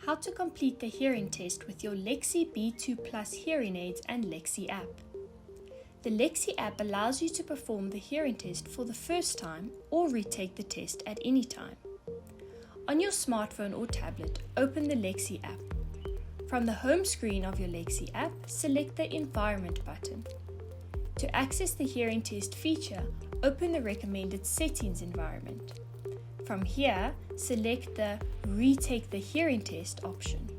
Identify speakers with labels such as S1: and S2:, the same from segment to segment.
S1: How to complete the hearing test with your Lexie B2 Plus hearing aids and Lexie app. The Lexie app allows you to perform the hearing test for the first time or retake the test at any time. On your smartphone or tablet, open the Lexie app. From the home screen of your Lexie app, select the Environment button. To access the hearing test feature, open the recommended settings environment. From here, select the Retake the Hearing Test option.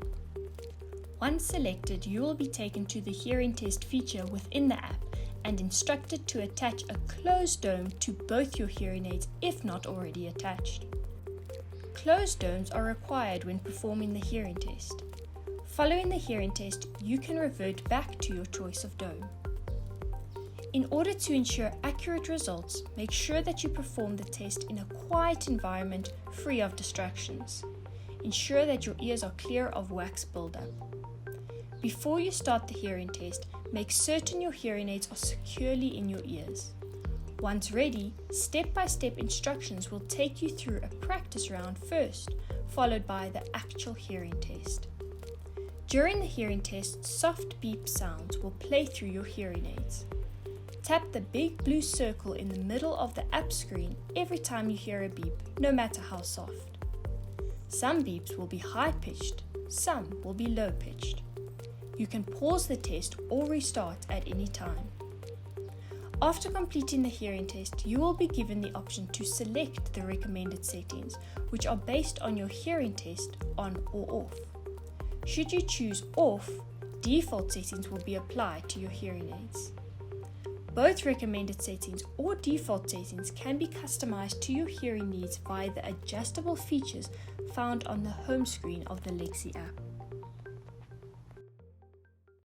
S1: Once selected, you will be taken to the hearing test feature within the app and instructed to attach a closed dome to both your hearing aids if not already attached. Closed domes are required when performing the hearing test. Following the hearing test, you can revert back to your choice of dome. In order to ensure accurate results, make sure that you perform the test in a quiet environment free of distractions. Ensure that your ears are clear of wax buildup. Before you start the hearing test, make certain your hearing aids are securely in your ears. Once ready, step-by-step instructions will take you through a practice round first, followed by the actual hearing test. During the hearing test, soft beep sounds will play through your hearing aids. Tap the big blue circle in the middle of the app screen every time you hear a beep, no matter how soft. Some beeps will be high-pitched, some will be low-pitched. You can pause the test or restart at any time. After completing the hearing test, you will be given the option to select the recommended settings, which are based on your hearing test on or off. Should you choose off, default settings will be applied to your hearing aids. Both recommended settings or default settings can be customized to your hearing needs via the adjustable features found on the home screen of the Lexie app.